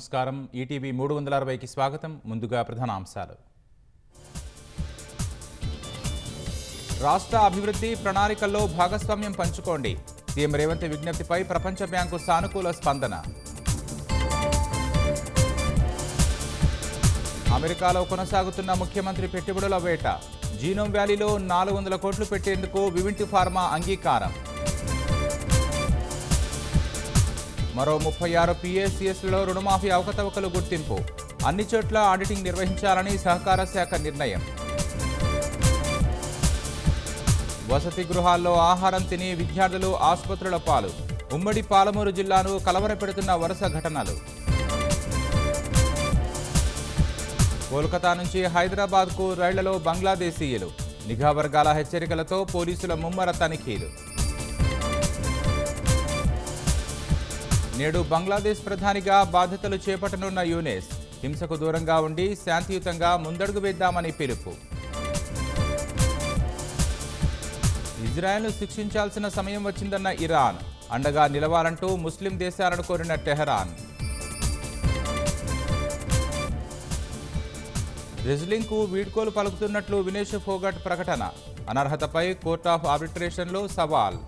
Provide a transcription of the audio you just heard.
నమస్కారం. ఈటీవీ 360కి స్వాగతం. ముందుగా ప్రధానాంశాలు. రాష్ట్ర అభివృద్ధి ప్రణాళికల్లో భాగస్వామ్యం పంచుకోండి. సీఎం రేవంత్ విజ్ఞప్తిపై ప్రపంచ బ్యాంకు సానుకూల స్పందన. అమెరికాలో కొనసాగుతున్న ముఖ్యమంత్రి పెట్టుబడుల వేట. జీనోమ్ వ్యాలీలో 400 కోట్లు పెట్టేందుకు వివింటి ఫార్మా అంగీకారం. మరో 36 PACSలలో రుణమాఫీ అవకతవకలు గుర్తింపు. అన్ని చోట్ల ఆడిటింగ్ నిర్వహించాలని సహకార శాఖ నిర్ణయం. వసతి గృహాల్లో ఆహారం తిని విద్యార్థులు ఆసుపత్రుల పాలు. ఉమ్మడి పాలమూరు జిల్లాను కలవరపెడుతున్న వరుస ఘటనలు. కోల్కతా నుంచి హైదరాబాద్కు రైళ్లలో బంగ్లాదేశీయులు. నిఘా వర్గాల హెచ్చరికలతో పోలీసుల ముమ్మర తనిఖీలు. నేడు బంగ్లాదేశ్ ప్రధానిగా బాధ్యతలు చేపట్టనున్న యూనెస్. హింసకు దూరంగా ఉండి శాంతియుతంగా ముందడుగు వేద్దామని పిలుపు. ఇజ్రాయెల్ను శిక్షించాల్సిన సమయం వచ్చిందన్న ఇరాన్. అండగా నిలవాలంటూ ముస్లిం దేశాలను కోరిన టెహరాన్. రెజ్లింగ్కు వీడ్కోలు పలుకుతున్నట్లు వినేష్ ఫోగట్ ప్రకటన. అనర్హతపై కోర్ట్ ఆఫ్ ఆర్బిట్రేషన్లో సవాల్.